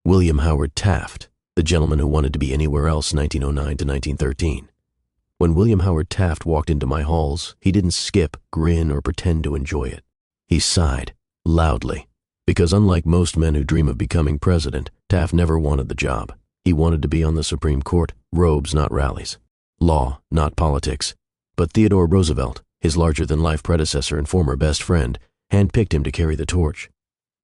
William Howard Taft, the gentleman who wanted to be anywhere else 1909 to 1913. When William Howard Taft walked into my halls, he didn't skip, grin, or pretend to enjoy it. He sighed, loudly, because unlike most men who dream of becoming president, Taft never wanted the job. He wanted to be on the Supreme Court, robes, not rallies. Law, not politics. But Theodore Roosevelt, his larger-than-life predecessor and former best friend, handpicked him to carry the torch.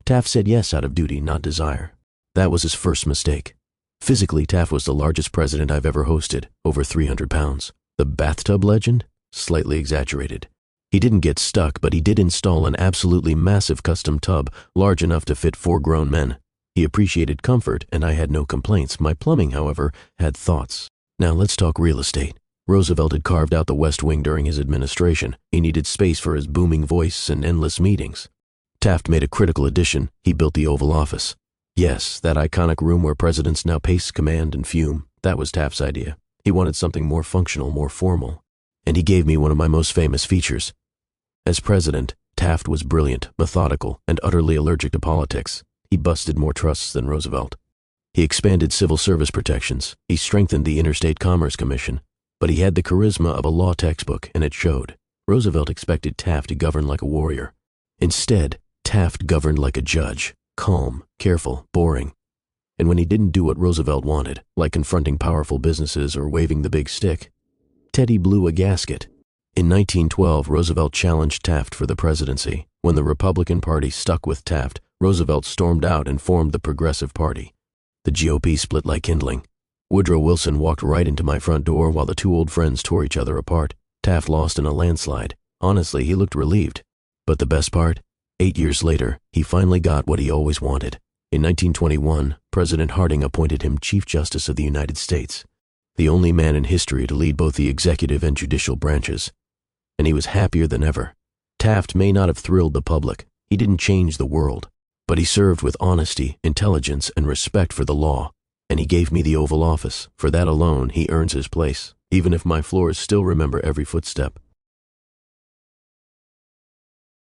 Taft said yes out of duty, not desire. That was his first mistake. Physically, Taft was the largest president I've ever hosted, over 300 pounds. The bathtub legend? Slightly exaggerated. He didn't get stuck, but he did install an absolutely massive custom tub, large enough to fit 4 grown men. He appreciated comfort, and I had no complaints. My plumbing, however, had thoughts. Now let's talk real estate. Roosevelt had carved out the West Wing during his administration. He needed space for his booming voice and endless meetings. Taft made a critical addition. He built the Oval Office. Yes, that iconic room where presidents now pace, command, and fume. That was Taft's idea. He wanted something more functional, more formal. And he gave me one of my most famous features. As president, Taft was brilliant, methodical, and utterly allergic to politics. He busted more trusts than Roosevelt. He expanded civil service protections. He strengthened the Interstate Commerce Commission. But he had the charisma of a law textbook, and it showed. Roosevelt expected Taft to govern like a warrior. Instead, Taft governed like a judge, calm, careful, boring. And when he didn't do what Roosevelt wanted, like confronting powerful businesses or waving the big stick, Teddy blew a gasket. In 1912, Roosevelt challenged Taft for the presidency. When the Republican Party stuck with Taft, Roosevelt stormed out and formed the Progressive Party. The GOP split like kindling. Woodrow Wilson walked right into my front door while the 2 old friends tore each other apart. Taft lost in a landslide. Honestly, he looked relieved. But the best part? 8 years later, he finally got what he always wanted. In 1921, President Harding appointed him Chief Justice of the United States, the only man in history to lead both the executive and judicial branches. And he was happier than ever. Taft may not have thrilled the public. He didn't change the world. But he served with honesty, intelligence, and respect for the law. And he gave me the Oval Office. For that alone, he earns his place, even if my floors still remember every footstep.